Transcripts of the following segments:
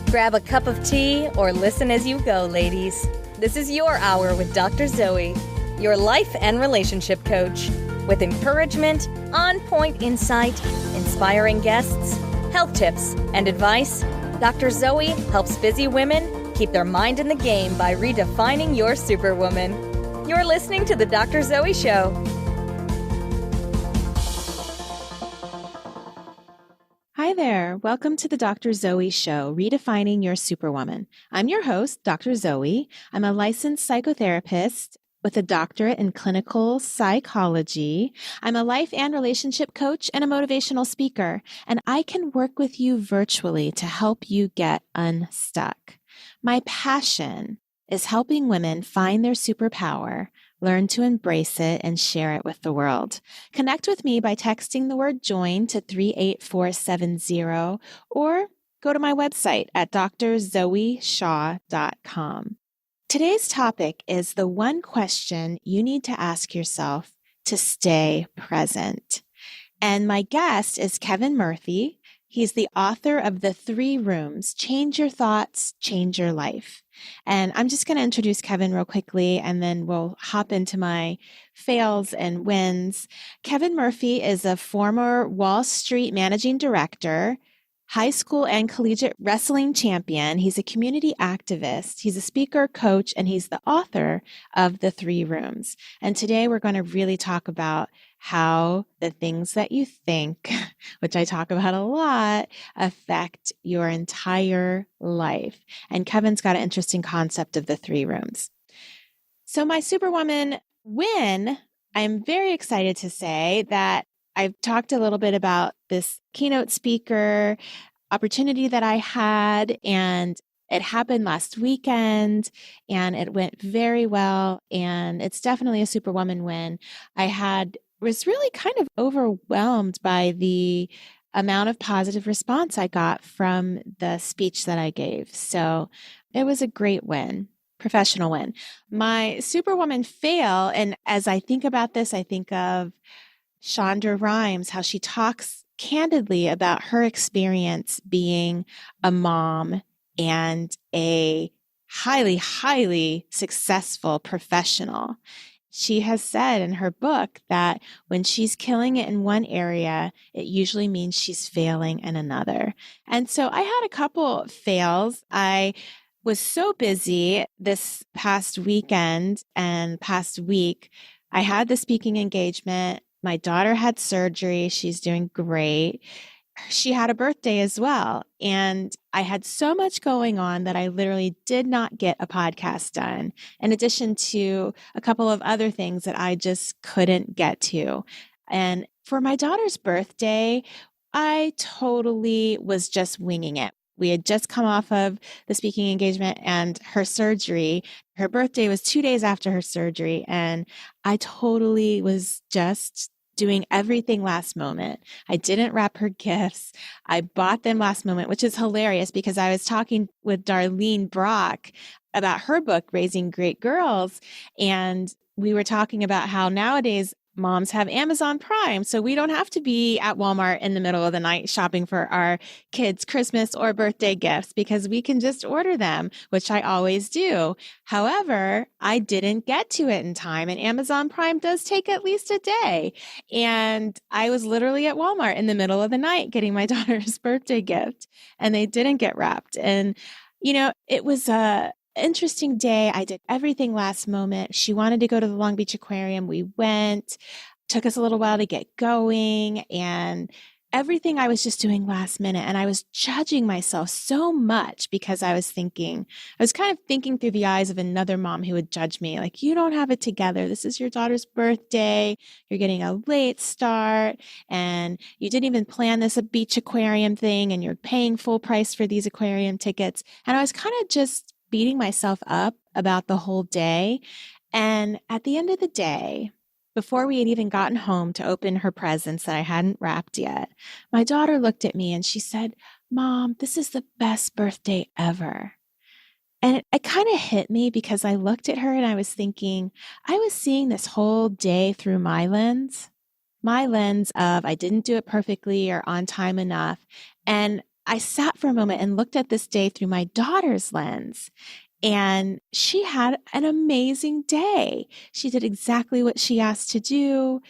Grab a cup of tea or listen as you go, ladies. This is your hour with Dr. Zoe, your life and relationship coach. With encouragement, on-point insight, inspiring guests, health tips, and advice, Dr. Zoe helps busy women keep their mind in the game by redefining your superwoman. You're listening to The Dr. Zoe Show. Hi there. Welcome to the Dr. Zoe Show, Redefining Your Superwoman. I'm your host, Dr. Zoe. I'm a licensed psychotherapist with a doctorate in clinical psychology. I'm a life and relationship coach and a motivational speaker, and I can work with you virtually to help you get unstuck. My passion is helping women find their superpower, learn to embrace it, and share it with the world. Connect with me by texting the word JOIN to 38470 or go to my website at drzoeshaw.com. Today's topic is the one question you need to ask yourself to stay present. And my guest is Kevin Murphy. He's the author of The 3 Rooms, Change Your Thoughts, Change Your Life. And I'm just going to introduce Kevin real quickly, and then we'll hop into my fails and wins. Kevin Murphy is a former Wall Street managing director, high school and collegiate wrestling champion. He's a community activist. He's a speaker, coach, and he's the author of The 3 Rooms. And today we're going to really talk about how the things that you think, which I talk about a lot, affect your entire life. And Kevin's got an interesting concept of the 3 rooms. So my Superwoman win, I'm very excited to say that I've talked a little bit about this keynote speaker opportunity that I had, and it happened last weekend, and it went very well, and it's definitely a Superwoman win. Was really kind of overwhelmed by the amount of positive response I got from the speech that I gave. So it was a great win, professional win. My Superwoman fail, and as I think about this, I think of Shonda Rhimes, how she talks candidly about her experience being a mom and a highly, highly successful professional. She has said in her book that when she's killing it in one area, it usually means she's failing in another. And so I had a couple fails. I was so busy this past weekend and past week. I had the speaking engagement. My daughter had surgery. She's doing great. She had a birthday as well. And I had so much going on that I literally did not get a podcast done, in addition to a couple of other things that I just couldn't get to. And for my daughter's birthday, I totally was just winging it. We had just come off of the speaking engagement and her surgery. Her birthday was 2 days after her surgery, and I totally was just doing everything last moment. I didn't wrap her gifts. I bought them last moment, which is hilarious because I was talking with Darlene Brock about her book, Raising Great Girls, and we were talking about how nowadays moms have Amazon Prime, so we don't have to be at Walmart in the middle of the night shopping for our kids' Christmas or birthday gifts because we can just order them, which I always do. However, I didn't get to it in time, and Amazon Prime does take at least a day. And I was literally at Walmart in the middle of the night getting my daughter's birthday gift, and they didn't get wrapped. And, it was a interesting day. I did everything last moment. She wanted to go to the Long Beach Aquarium. We went. Took us a little while to get going, and everything I was just doing last minute. And I was judging myself so much because I was kind of thinking through the eyes of another mom who would judge me. Like, you don't have it together. This is your daughter's birthday. You're getting a late start, and you didn't even plan this beach aquarium thing, and you're paying full price for these aquarium tickets. And I was kind of just beating myself up about the whole day. And at the end of the day, before we had even gotten home to open her presents that I hadn't wrapped yet, my daughter looked at me and she said, "Mom, this is the best birthday ever." And it kind of hit me because I looked at her and I was thinking, I was seeing this whole day through my lens of I didn't do it perfectly or on time enough. And I sat for a moment and looked at this day through my daughter's lens. And she had an amazing day. She did exactly what she asked to do.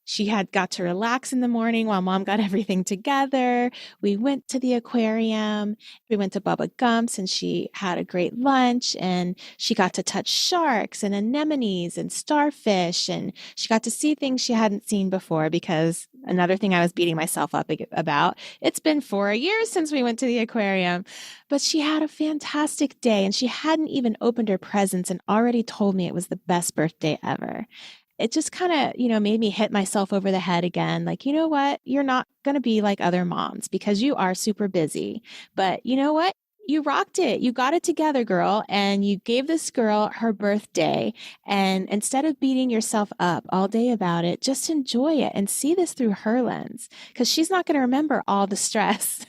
She had got to relax in the morning while mom got everything together. We went to the aquarium. We went to Bubba Gump's and she had a great lunch and she got to touch sharks and anemones and starfish. And she got to see things she hadn't seen before because another thing I was beating myself up about, it's been 4 years since we went to the aquarium, but she had a fantastic day and she hadn't even opened her presents and already told me it was the best birthday ever. It just kind of, made me hit myself over the head again. Like, you know what? You're not going to be like other moms because you are super busy. But you know what? You rocked it. You got it together, girl. And you gave this girl her birthday. And instead of beating yourself up all day about it, just enjoy it and see this through her lens. Because she's not going to remember all the stress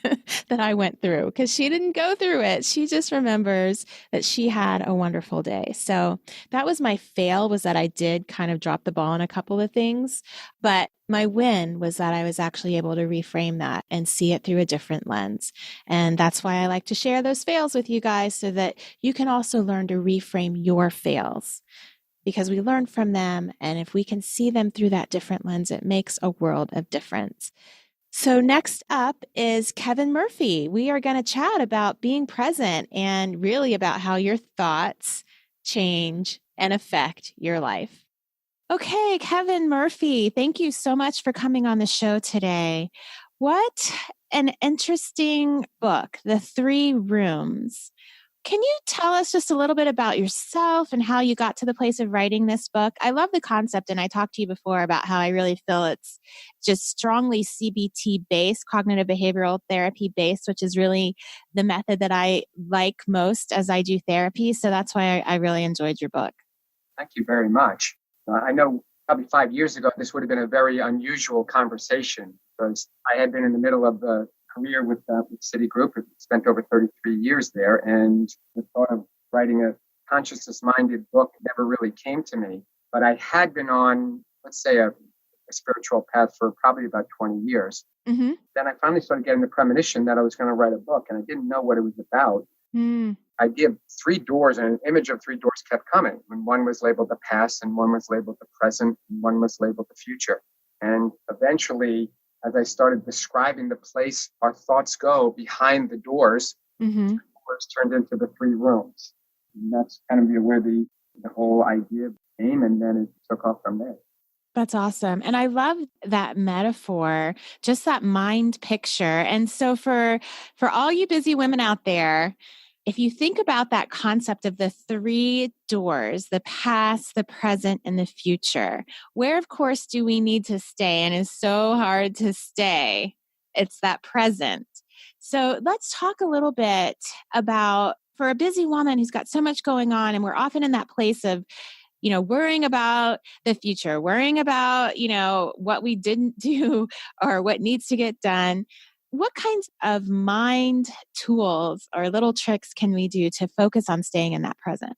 that I went through because she didn't go through it. She just remembers that she had a wonderful day. So that was my fail, was that I did kind of drop the ball on a couple of things. But my win was that I was actually able to reframe that and see it through a different lens. And that's why I like to share those fails with you guys so that you can also learn to reframe your fails because we learn from them. And if we can see them through that different lens, it makes a world of difference. So next up is Kevin Murphy. We are going to chat about being present and really about how your thoughts change and affect your life. Okay, Kevin Murphy, thank you so much for coming on the show today. What an interesting book, The 3 Rooms. Can you tell us just a little bit about yourself and how you got to the place of writing this book? I love the concept, and I talked to you before about how I really feel it's just strongly CBT based, cognitive behavioral therapy based, which is really the method that I like most as I do therapy. So that's why I really enjoyed your book. Thank you very much. I know probably 5 years ago, this would have been a very unusual conversation because I had been in the middle of a career with Citigroup, spent over 33 years there, and the thought of writing a consciousness-minded book never really came to me. But I had been on, let's say, a spiritual path for probably about 20 years. Mm-hmm. Then I finally started getting the premonition that I was going to write a book, and I didn't know what it was about. Idea of 3 doors and an image of 3 doors kept coming. When one was labeled the past and one was labeled the present and one was labeled the future. And eventually, as I started describing the place our thoughts go behind the doors, Mm-hmm. the doors turned into the 3 rooms. And that's kind of where the whole idea came, and then it took off from there. That's awesome. And I love that metaphor, just that mind picture. And so for all you busy women out there, if you think about that concept of the 3 doors, the past, the present, and the future, where, of course, do we need to stay? And it's so hard to stay. It's that present. So let's talk a little bit about, for a busy woman who's got so much going on, and we're often in that place of, worrying about the future, worrying about, what we didn't do or what needs to get done. What kinds of mind tools or little tricks can we do to focus on staying in that present?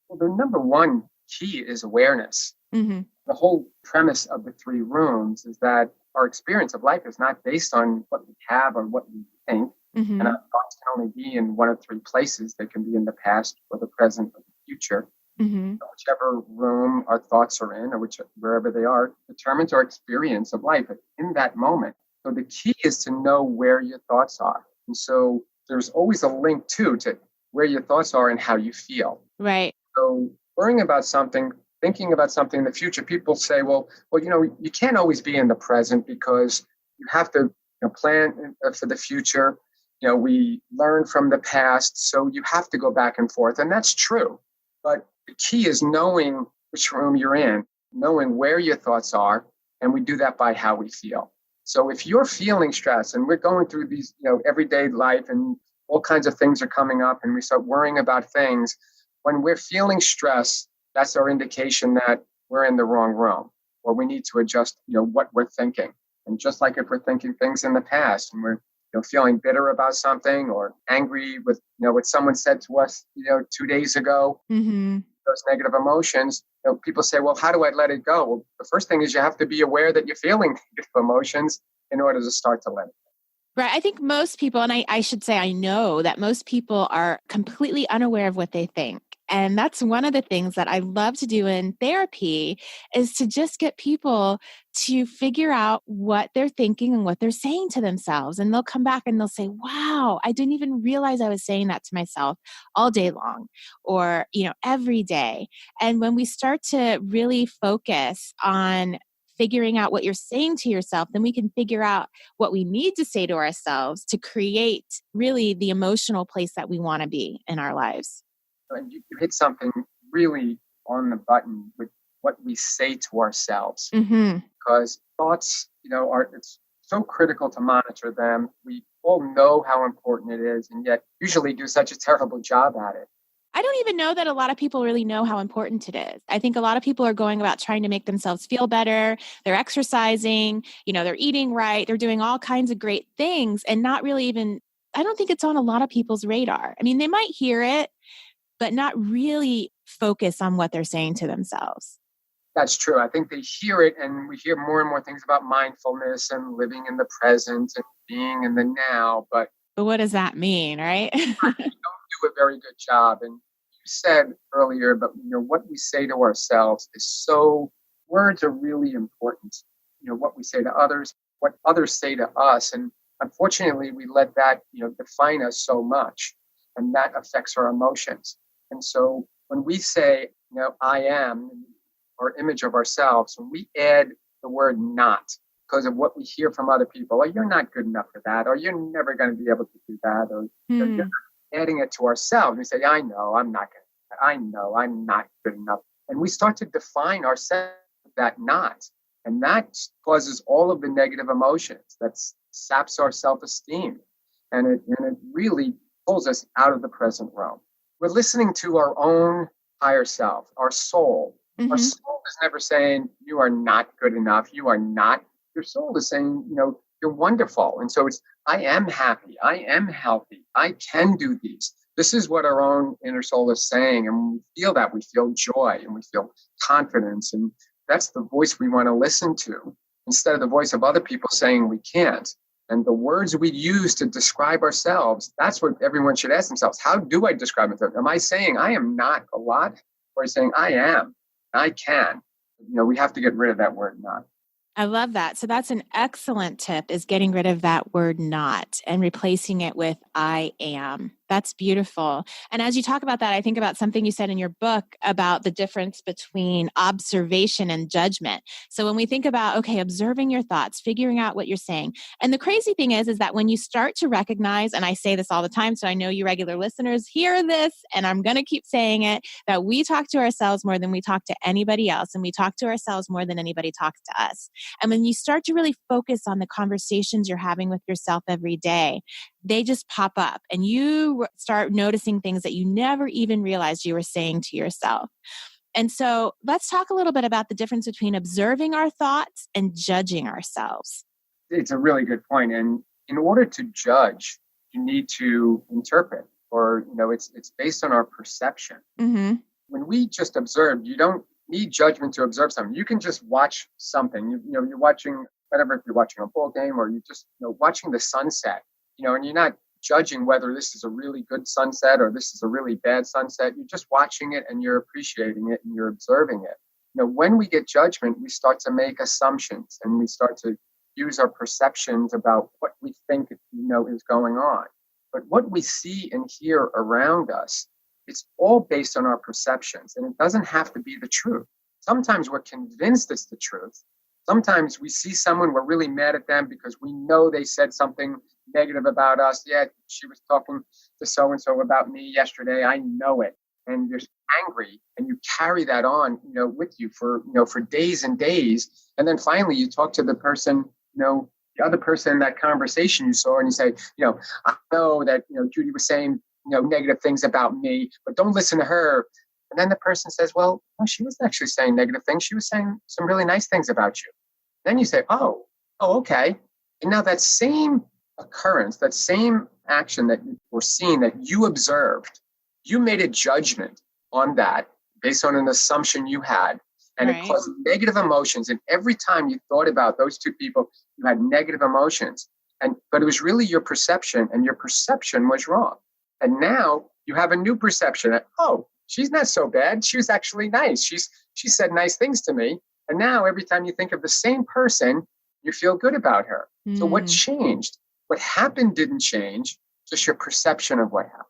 Well, the number one key is awareness. Mm-hmm. The whole premise of the 3 rooms is that our experience of life is not based on what we have or what we think. Mm-hmm. And our thoughts can only be in one of 3 places. They can be in the past or the present or the future. Mm-hmm. Whichever room our thoughts are in or wherever they are determines our experience of life in that moment. So the key is to know where your thoughts are. And so there's always a link too to where your thoughts are and how you feel. Right. So worrying about something, thinking about something in the future, people say, well, you can't always be in the present because you have to plan for the future. We learn from the past, so you have to go back and forth. And that's true. But the key is knowing which room you're in, knowing where your thoughts are, and we do that by how we feel. So if you're feeling stress and we're going through these, everyday life and all kinds of things are coming up and we start worrying about things, when we're feeling stress, that's our indication that we're in the wrong room or we need to adjust, what we're thinking. And just like if we're thinking things in the past and we're feeling bitter about something or angry with, what someone said to us, 2 days ago, Mm-hmm. those negative emotions, people say, well, how do I let it go? Well, the first thing is you have to be aware that you're feeling negative emotions in order to start to let it go. Right. I think most people, and I should say, I know that most people are completely unaware of what they think. And that's one of the things that I love to do in therapy is to just get people to figure out what they're thinking and what they're saying to themselves. And they'll come back and they'll say, wow, I didn't even realize I was saying that to myself all day long or, every day. And when we start to really focus on figuring out what you're saying to yourself, then we can figure out what we need to say to ourselves to create really the emotional place that we want to be in our lives. And you hit something really on the button with what we say to ourselves, because thoughts, it's so critical to monitor them. We all know how important it is, and yet usually do such a terrible job at it. I don't even know that a lot of people really know how important it is. I think a lot of people are going about trying to make themselves feel better. They're exercising, they're eating right. They're doing all kinds of great things and not really even, I don't think it's on a lot of people's radar. I mean, they might hear it, but not really focus on what they're saying to themselves. That's true. I think they hear it, and we hear more and more things about mindfulness and living in the present and being in the now. But what does that mean, right? We don't do a very good job. And you said earlier, but what we say to ourselves is so. Words are really important. What we say to others, what others say to us, and unfortunately, we let that define us so much, and that affects our emotions. And so when we say, I am, our image of ourselves, when we add the word not because of what we hear from other people, or you're not good enough for that, or you're never going to be able to do that, or you're not adding it to ourselves. We say, I know I'm not going to, I know I'm not good enough. And we start to define ourselves with that not. And that causes all of the negative emotions. That saps our self-esteem. And it really pulls us out of the present realm. We're listening to our own higher self, our soul. Our soul is never saying, you are not good enough. You are not. Your soul is saying, you're wonderful. And so it's, I am happy. I am healthy. I can do these. This is what our own inner soul is saying. And when we feel that, we feel joy and we feel confidence. And that's the voice we want to listen to instead of the voice of other people saying we can't. And the words we use to describe ourselves, that's what everyone should ask themselves. How do I describe myself? Am I saying I am not a lot? Or are you saying I am? I can. We have to get rid of that word not. I love that. So that's an excellent tip, is getting rid of that word not and replacing it with I am. That's beautiful. And as you talk about that, I think about something you said in your book about the difference between observation and judgment. So when we think about, okay, observing your thoughts, figuring out what you're saying. And the crazy thing is that when you start to recognize, and I say this all the time, so I know you regular listeners hear this, and I'm going to keep saying it, that we talk to ourselves more than we talk to anybody else. And we talk to ourselves more than anybody talks to us. And when you start to really focus on the conversations you're having with yourself every day, they just pop up and you start noticing things that you never even realized you were saying to yourself. And so let's talk a little bit about the difference between observing our thoughts and judging ourselves. It's a really good point. And in order to judge, you need to interpret, or, it's based on our perception. When we just observe, you don't need judgment to observe something. You can just watch something. You're watching whatever, if you're watching a ball game or you're just watching the sunset, and you're not judging whether this is a really good sunset or this is a really bad sunset. You're just watching it and you're appreciating it and you're observing it. When we get judgment, we start to make assumptions and we start to use our perceptions about what we think is going on. But what we see and hear around us, it's all based on our perceptions, and it doesn't have to be the truth. Sometimes we're convinced it's the truth. Sometimes we see someone, we're really mad at them because we know they said something negative about us. Yeah, she was talking to so-and-so about me yesterday. I know it. And you're angry and you carry that on, with you for days and days. And then finally you talk to the person, the other person in that conversation you saw, and you say, I know that, Judy was saying, negative things about me, but don't listen to her. And then the person says, well, no, she wasn't actually saying negative things. She was saying some really nice things about you. Then you say, oh, okay. And now that same occurrence, that same action that you were seeing, that you observed, you made a judgment on that based on an assumption you had. And It caused negative emotions. And every time you thought about those two people, you had negative emotions. But it was really your perception, and your perception was wrong. And now you have a new perception that, oh, she's not so bad. She was actually nice. She said nice things to me. And now every time you think of the same person, you feel good about her. So what changed? What happened didn't change, just your perception of what happened.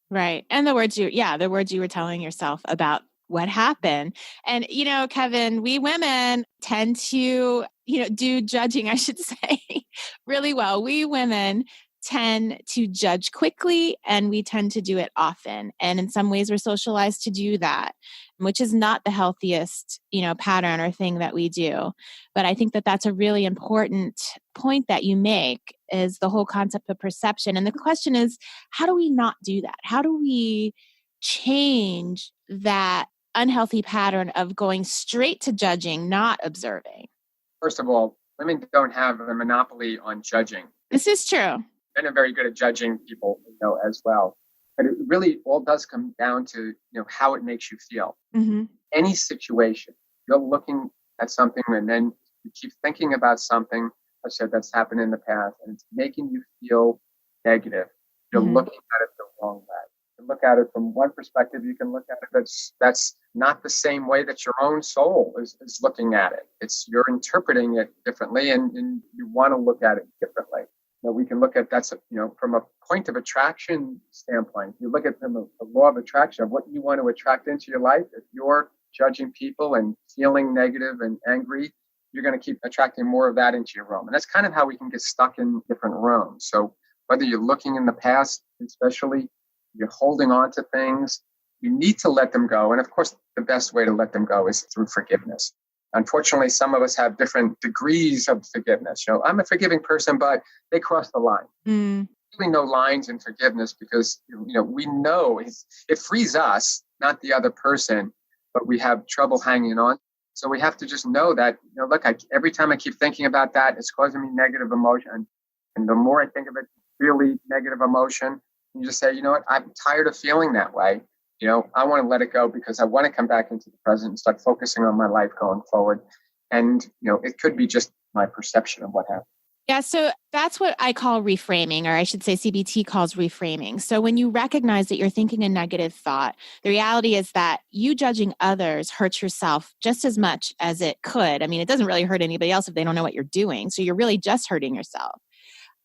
Right. And the words you were telling yourself about what happened. And, Kevin, we women tend to, do judging, I should say, really well. We women tend to judge quickly, and we tend to do it often. And in some ways we're socialized to do that, which is not the healthiest, pattern or thing that we do. But I think that that's a really important point that you make, is the whole concept of perception. And the question is, how do we not do that? How do we change that unhealthy pattern of going straight to judging, not observing? First of all, women don't have a monopoly on judging. This is true. Men are very good at judging people, as well. But it really all does come down to, how it makes you feel. Mm-hmm. Any situation, you're looking at something and then you keep thinking about something, I said, that's happened in the past, and it's making you feel negative. You're looking at it the wrong way. You look at it from one perspective, you can look at it that's not the same way that your own soul is looking at it. You're interpreting it differently, and you want to look at it differently. We can look at from a point of attraction standpoint. You look at the law of attraction of what you want to attract into your life. If you're judging people and feeling negative and angry, you're going to keep attracting more of that into your realm. And that's kind of how we can get stuck in different realms. So whether you're looking in the past, especially, you're holding on to things, you need to let them go. And of course, the best way to let them go is through forgiveness. Unfortunately, some of us have different degrees of forgiveness. I'm a forgiving person, but they cross the line. Really no lines in forgiveness, because, we know it frees us, not the other person, but we have trouble hanging on. So we have to just know that, look, every time I keep thinking about that, it's causing me negative emotion. And the more I think of it, really negative emotion, you just say, what, I'm tired of feeling that way. I want to let it go, because I want to come back into the present and start focusing on my life going forward. And, it could be just my perception of what happened. Yeah, so that's what I call reframing, or I should say CBT calls reframing. So when you recognize that you're thinking a negative thought, the reality is that you judging others hurts yourself just as much as it could. I mean, it doesn't really hurt anybody else if they don't know what you're doing. So you're really just hurting yourself.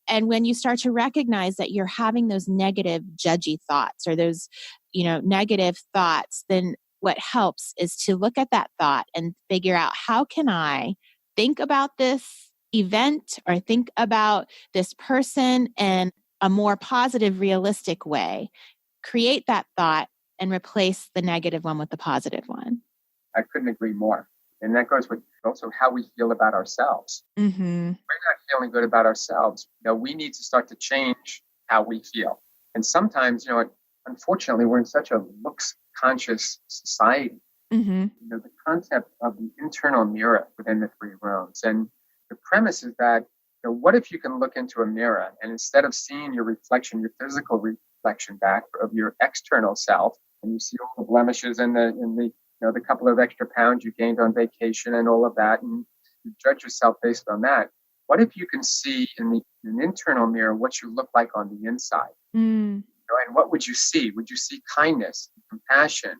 And when you start to recognize that you're having those negative judgy thoughts, or those, negative thoughts, then what helps is to look at that thought and figure out, how can I think about this event or think about this person in a more positive, realistic way? Create that thought and replace the negative one with the positive one. I couldn't agree more. And that goes with also how we feel about ourselves. Mm-hmm. We're not feeling good about ourselves. We need to start to change how we feel. And sometimes, unfortunately, we're in such a looks-conscious society. Mm-hmm. The concept of the internal mirror within the three realms. And the premise is that, what if you can look into a mirror, and instead of seeing your reflection, your physical reflection back of your external self, and you see all the blemishes and the couple of extra pounds you gained on vacation and all of that, and you judge yourself based on that. What if you can see in an internal mirror what you look like on the inside? And what would you see? Would you see kindness, compassion?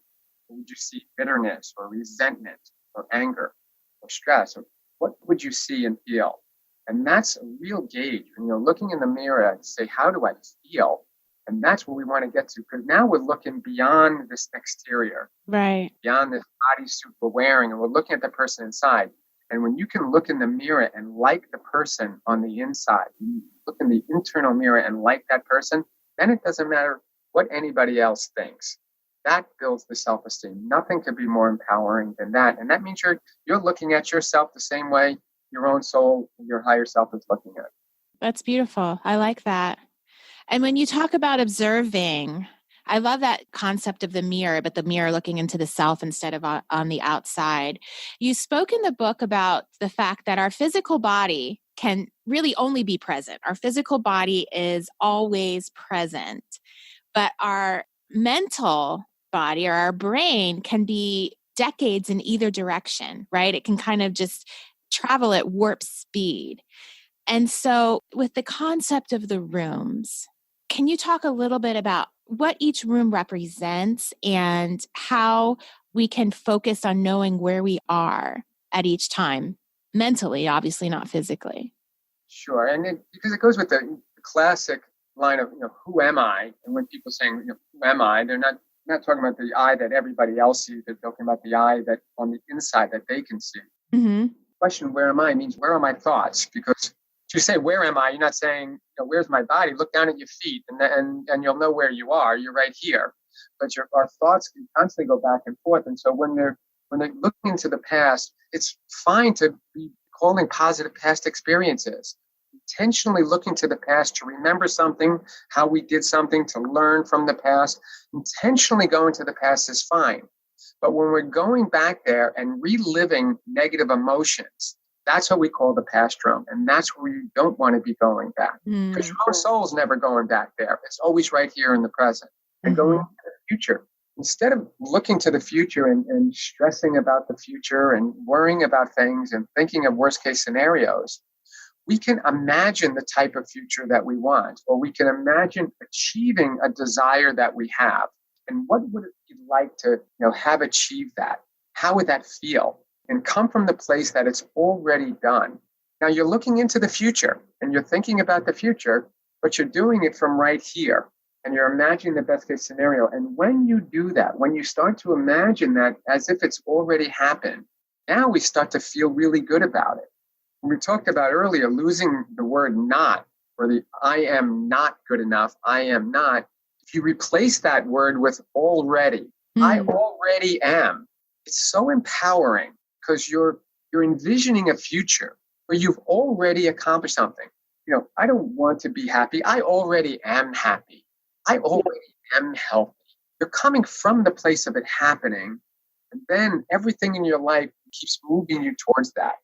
Or would you see bitterness or resentment or anger or stress? Or what would you see and feel? And that's a real gauge. When you're looking in the mirror and say, how do I feel? And that's what we want to get to, because now we're looking beyond this exterior, right? Beyond this bodysuit we're wearing, and we're looking at the person inside. And when you can look in the mirror and like the person on the inside, you look in the internal mirror and like that person, then it doesn't matter what anybody else thinks. That builds the self-esteem. Nothing could be more empowering than that. And that means you're looking at yourself the same way your own soul, your higher self is looking at. That's beautiful. I like that. And when you talk about observing, I love that concept of the mirror, but the mirror looking into the self instead of on the outside. You spoke in the book about the fact that our physical body can really only be present. Our physical body is always present, but our mental body or our brain can be decades in either direction, right? It can kind of just travel at warp speed. And so with the concept of the rooms, can you talk a little bit about what each room represents and how we can focus on knowing where we are at each time, mentally, obviously not physically? Sure. Because it goes with the classic line of, who am I? And when people saying, who am I? They're not talking about the I that everybody else sees. They're talking about the I that on the inside that they can see. Mm-hmm. Question, where am I, means where are my thoughts? Because if you say, where am I? You're not saying, where's my body? Look down at your feet and you'll know where you are. You're right here. But our thoughts can constantly go back and forth. And so when they're looking into the past, it's fine to be calling positive past experiences. Intentionally looking to the past to remember something, how we did something, to learn from the past. Intentionally going to the past is fine. But when we're going back there and reliving negative emotions, that's what we call the past room. And that's where you don't want to be going back. Because your own soul's never going back there. It's always right here in the present and going into the future. Instead of looking to the future and stressing about the future and worrying about things and thinking of worst case scenarios, we can imagine the type of future that we want, or we can imagine achieving a desire that we have. And what would it be like to have achieved that? How would that feel? And come from the place that it's already done. Now you're looking into the future and you're thinking about the future, but you're doing it from right here. And you're imagining the best case scenario. And when you do that, when you start to imagine that as if it's already happened, now we start to feel really good about it. We talked about earlier, losing the word not, or the I am not good enough, I am not. If you replace that word with already, I already am, it's so empowering because you're envisioning a future where you've already accomplished something. I don't want to be happy. I already am happy. I already am healthy. You're coming from the place of it happening, and then everything in your life keeps moving you towards that.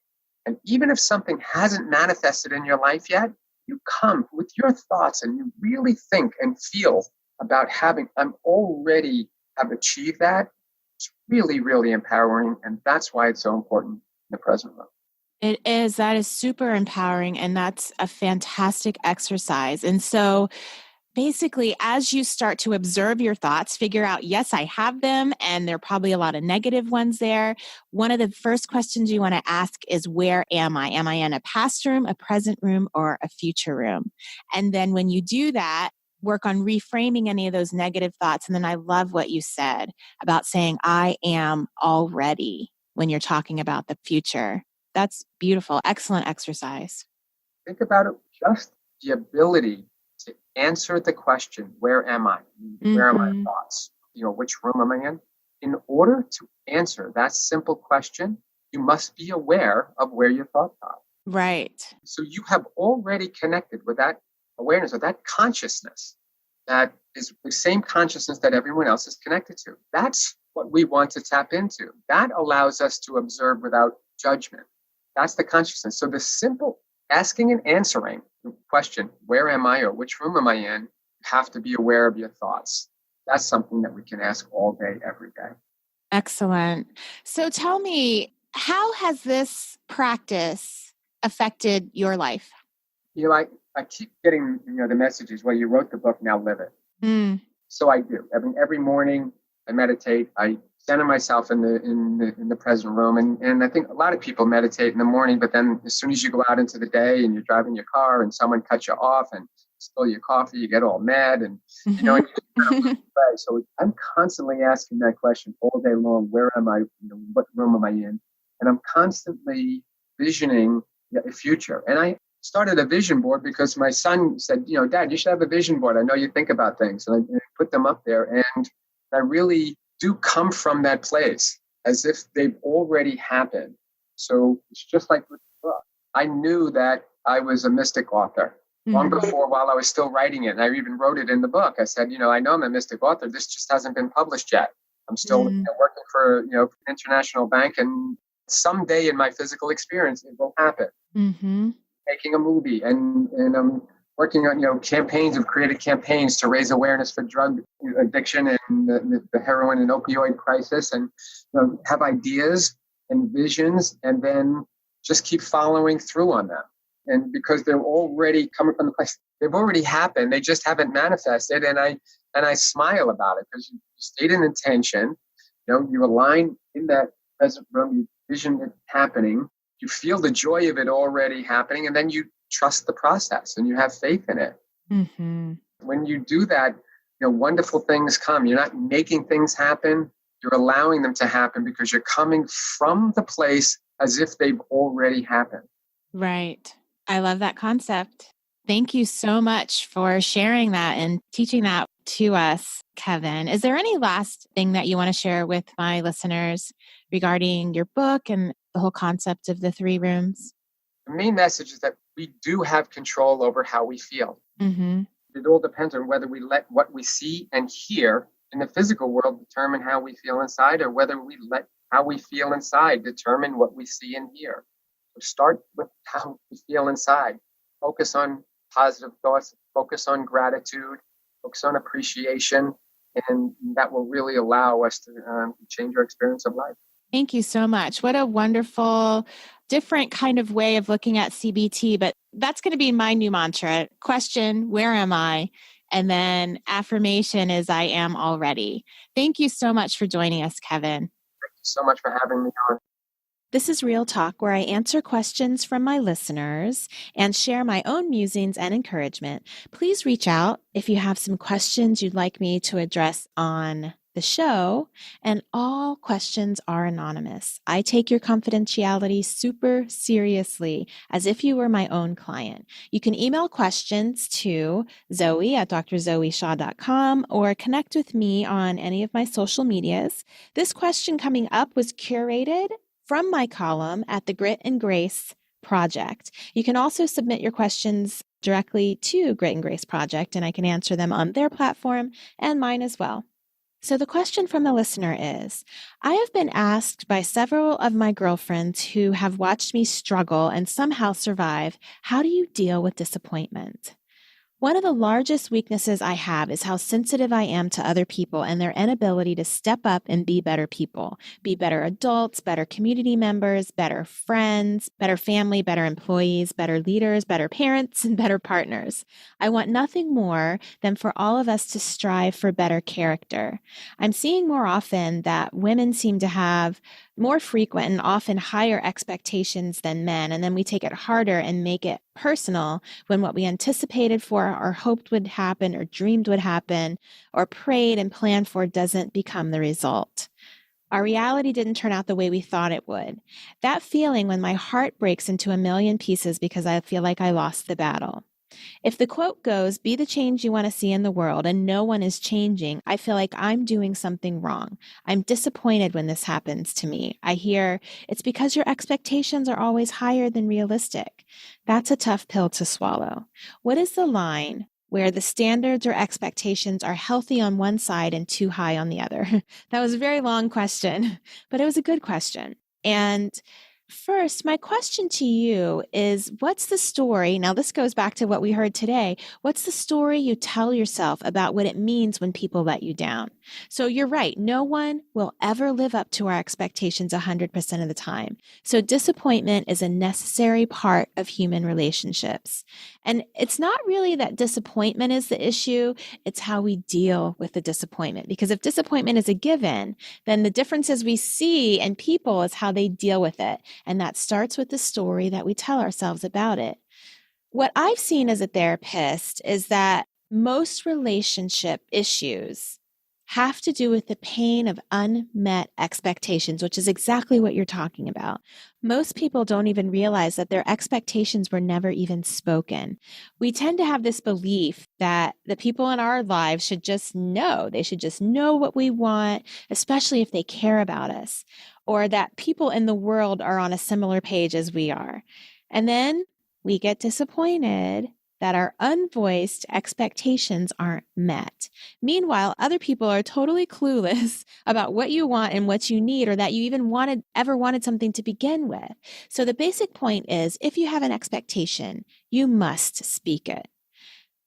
And even if something hasn't manifested in your life yet, you come with your thoughts and you really think and feel about I'm already have achieved that. It's really, really empowering. And that's why it's so important in the present moment. It is. That is super empowering. And that's a fantastic exercise. And so basically, as you start to observe your thoughts, figure out, yes, I have them, and there are probably a lot of negative ones there. One of the first questions you want to ask is, where am I? Am I in a past room, a present room, or a future room? And then when you do that, work on reframing any of those negative thoughts. And then I love what you said about saying, I am already, when you're talking about the future. That's beautiful. Excellent exercise. Think about it, just the ability to answer the question, where am I? Where are my thoughts? Which room am I in? In order to answer that simple question, you must be aware of where your thoughts are. Right. So you have already connected with that awareness or that consciousness that is the same consciousness that everyone else is connected to. That's what we want to tap into. That allows us to observe without judgment. That's the consciousness. So the simple asking and answering the question, where am I or which room am I in? You have to be aware of your thoughts. That's something that we can ask all day, every day. Excellent. So tell me, how has this practice affected your life? I keep getting the messages, well, you wrote the book, now live it. So I do. Every morning I meditate. I center myself in the present room. And I think a lot of people meditate in the morning, but then as soon as you go out into the day and you're driving your car and someone cuts you off and spill your coffee, you get all mad and and you just kind of away. So I'm constantly asking that question all day long. Where am I? What room am I in? And I'm constantly visioning the future. And I started a vision board because my son said, Dad, you should have a vision board. I know you think about things. And I put them up there. And I really do come from that place as if they've already happened. So it's just like with the book. I knew that I was a mystic author long before, while I was still writing it. And I even wrote it in the book. I said, I know I'm a mystic author. This just hasn't been published yet. I'm still working for, an international bank. And someday in my physical experience, it will happen. Making a movie and I'm working on, campaigns. Have created campaigns to raise awareness for drug addiction and the heroin and opioid crisis, and have ideas and visions, and then just keep following through on them. And because they're already coming from the place, they've already happened. They just haven't manifested. And I smile about it because you stayed in intention. You align in that present room, you vision it happening, you feel the joy of it already happening, and then you trust the process and you have faith in it. Mm-hmm. When you do that, wonderful things come. You're not making things happen. You're allowing them to happen because you're coming from the place as if they've already happened. Right. I love that concept. Thank you so much for sharing that and teaching that to us, Kevin. Is there any last thing that you want to share with my listeners regarding your book and the whole concept of the 3 rooms? The main message is that we do have control over how we feel. Mm-hmm. It all depends on whether we let what we see and hear in the physical world determine how we feel inside, or whether we let how we feel inside determine what we see and hear. So start with how we feel inside. Focus on positive thoughts, focus on gratitude, focus on appreciation, and that will really allow us to change our experience of life. Thank you so much. What a wonderful, different kind of way of looking at CBT, but that's going to be my new mantra. Question, where am I? And then affirmation is I am already. Thank you so much for joining us, Kevin. Thank you so much for having me on. This is Real Talk, where I answer questions from my listeners and share my own musings and encouragement. Please reach out if you have some questions you'd like me to address on the show, and all questions are anonymous. I take your confidentiality super seriously, as if you were my own client. You can email questions to zoe@drzoeshaw.com or connect with me on any of my social medias. This question coming up was curated from my column at the Grit and Grace Project. You can also submit your questions directly to Grit and Grace Project, and I can answer them on their platform and mine as well. So the question from the listener is, I have been asked by several of my girlfriends who have watched me struggle and somehow survive, how do you deal with disappointment? One of the largest weaknesses I have is how sensitive I am to other people and their inability to step up and be better people, be better adults, better community members, better friends, better family, better employees, better leaders, better parents, and better partners. I want nothing more than for all of us to strive for better character. I'm seeing more often that women seem to have more frequent and often higher expectations than men, and then we take it harder and make it personal when what we anticipated for or hoped would happen or dreamed would happen or prayed and planned for doesn't become the result. Our reality didn't turn out the way we thought it would. That feeling when my heart breaks into a million pieces because I feel like I lost the battle. If the quote goes, be the change you want to see in the world, and no one is changing, I feel like I'm doing something wrong. I'm disappointed when this happens to me. I hear, it's because your expectations are always higher than realistic. That's a tough pill to swallow. What is the line where the standards or expectations are healthy on one side and too high on the other? That was a very long question, but it was a good question. And first, my question to you is, what's the story? Now, this goes back to what we heard today. What's the story you tell yourself about what it means when people let you down? So you're right. No one will ever live up to our expectations 100% of the time. So disappointment is a necessary part of human relationships. And it's not really that disappointment is the issue. It's how we deal with the disappointment. Because if disappointment is a given, then the differences we see in people is how they deal with it. And that starts with the story that we tell ourselves about it. What I've seen as a therapist is that most relationship issues have to do with the pain of unmet expectations, which is exactly what you're talking about. Most people don't even realize that their expectations were never even spoken. We tend to have this belief that the people in our lives should just know. They should just know what we want, especially if they care about us, or that people in the world are on a similar page as we are. And then we get disappointed that our unvoiced expectations aren't met. Meanwhile, other people are totally clueless about what you want and what you need, or that you even ever wanted something to begin with. So the basic point is, if you have an expectation, you must speak it.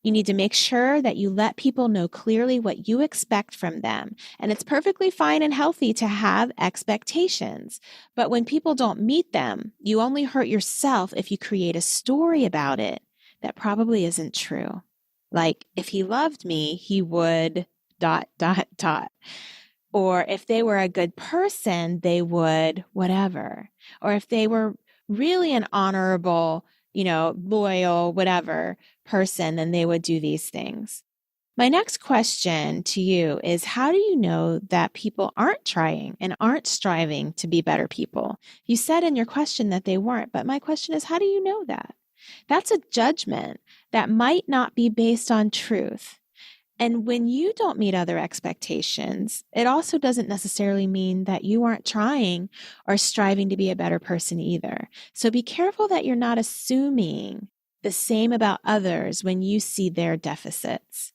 You need to make sure that you let people know clearly what you expect from them. And it's perfectly fine and healthy to have expectations. But when people don't meet them, you only hurt yourself if you create a story about it that probably isn't true. Like, if he loved me, he would ... Or if they were a good person, they would whatever. Or if they were really an honorable, loyal, whatever person, then they would do these things. My next question to you is, how do you know that people aren't trying and aren't striving to be better people? You said in your question that they weren't, but my question is, how do you know that? That's a judgment that might not be based on truth. And when you don't meet other expectations, it also doesn't necessarily mean that you aren't trying or striving to be a better person either. So be careful that you're not assuming the same about others when you see their deficits.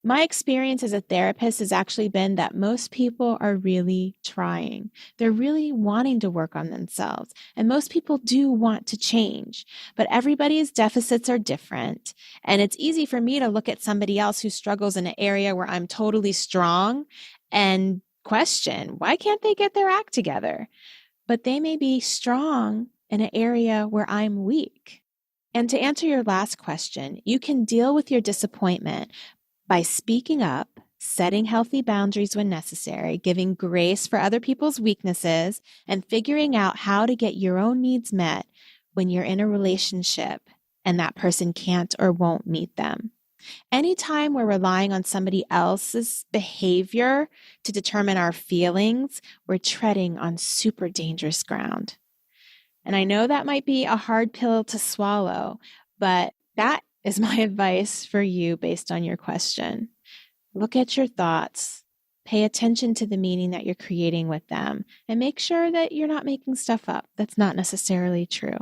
My experience as a therapist has actually been that most people are really trying. They're really wanting to work on themselves. And most people do want to change. But everybody's deficits are different. And it's easy for me to look at somebody else who struggles in an area where I'm totally strong and question, why can't they get their act together? But they may be strong in an area where I'm weak. And to answer your last question, you can deal with your disappointment by speaking up, setting healthy boundaries when necessary, giving grace for other people's weaknesses, and figuring out how to get your own needs met when you're in a relationship and that person can't or won't meet them. Anytime we're relying on somebody else's behavior to determine our feelings, we're treading on super dangerous ground. And I know that might be a hard pill to swallow, but that is my advice for you based on your question. Look at your thoughts, pay attention to the meaning that you're creating with them, and make sure that you're not making stuff up that's not necessarily true.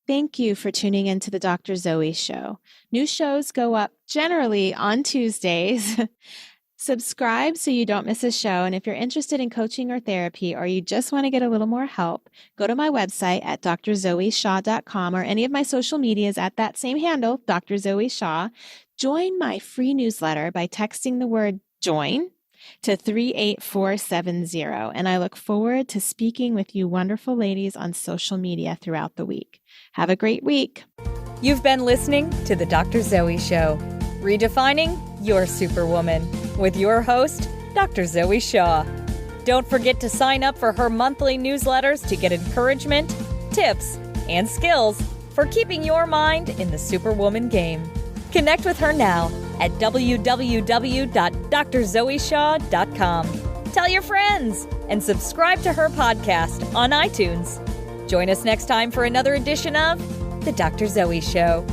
Thank you for tuning into the Dr. Zoe Show. New shows go up generally on Tuesdays. Subscribe so you don't miss a show. And if you're interested in coaching or therapy, or you just want to get a little more help, go to my website at drzoeshaw.com or any of my social medias at that same handle, Dr. Zoe Shaw. Join my free newsletter by texting the word join to 38470. And I look forward to speaking with you wonderful ladies on social media throughout the week. Have a great week. You've been listening to The Dr. Zoe Show, redefining your superwoman, with your host, Dr. Zoe Shaw. Don't forget to sign up for her monthly newsletters to get encouragement, tips, and skills for keeping your mind in the superwoman game. Connect with her now at www.drzoeshaw.com. Tell your friends and subscribe to her podcast on iTunes. Join us next time for another edition of The Dr. Zoe Show.